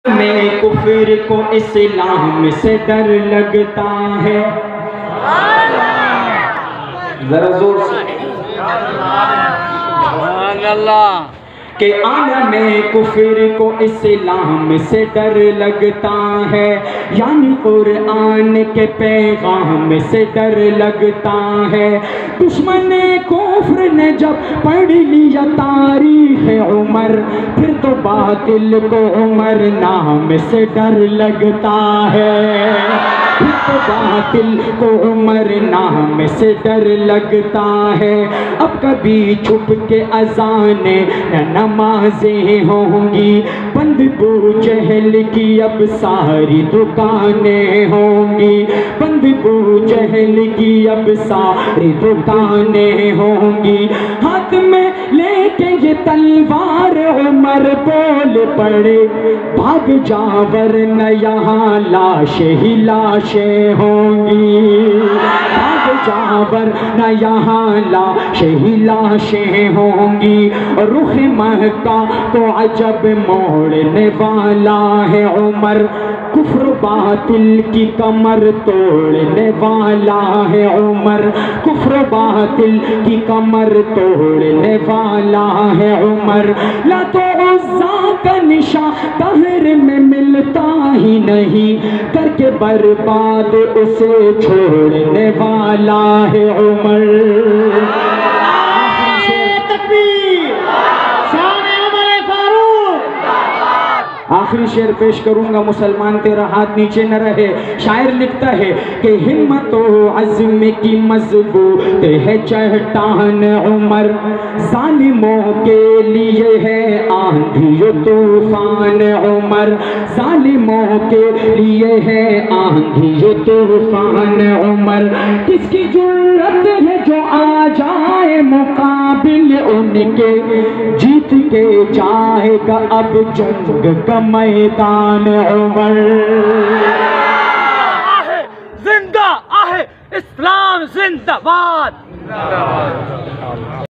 میں کفر کو اسلام سے ڈر لگتا ہے. ذرا زور سے سبحان اللہ. کہ عالم کفر کو اسلام سے ڈر لگتا ہے، یعنی قرآن کے پیغام سے ڈر لگتا ہے. دشمن کفر نے جب پڑھ لیا تاریخ عمر، پھر تو باطل کو عمر نام سے ڈر لگتا ہے. پھر تو باطل کو عمر نام سے ڈر لگتا ہے. اب کبھی چھپ کے اذانیں نمازیں ہوں گی، بند ابو جہل کی اب ساری دکانیں ہوں گی. بند ابو جہل کی اب ساری دکانیں ہوں گی. ہاتھ میں لے کے یہ تلوار عمر بول پڑے، بھاگ جا ورنہ یہاں لاشیں ہی لاشیں ہوں گی. بھاگ جا ورنہ یہاں لاشیں ہی لاشیں ہوں گی. رخ مکہ کو عجب موڑنے والا ہے عمر، کفر باطل کی کمر توڑنے والا ہے عمر. کفر باطل کی کمر توڑنے والا ہے عمر. لات و عزیٰ کا نشان دہر میں ملتا ہی نہیں، کر کے برباد اسے چھوڑنے والا ہے عمر. آخری شعر پیش کروں گا، مسلمان تیرا ہاتھ نیچے نہ رہے. شاعر لکھتا ہے کہ ہمت و عزم کی مضبوط ہے چٹان عمر، ظالموں کے لیے ہے آندھی و طوفان عمر. ظالموں کے لیے ہے آندھی و طوفان عمر. کس کی جرت ہے جو آ جائے مقابل ان کے، جیت کے جائے گا اب جنگ کا میدان عمر. زندہ آہ اسلام زندہ باد.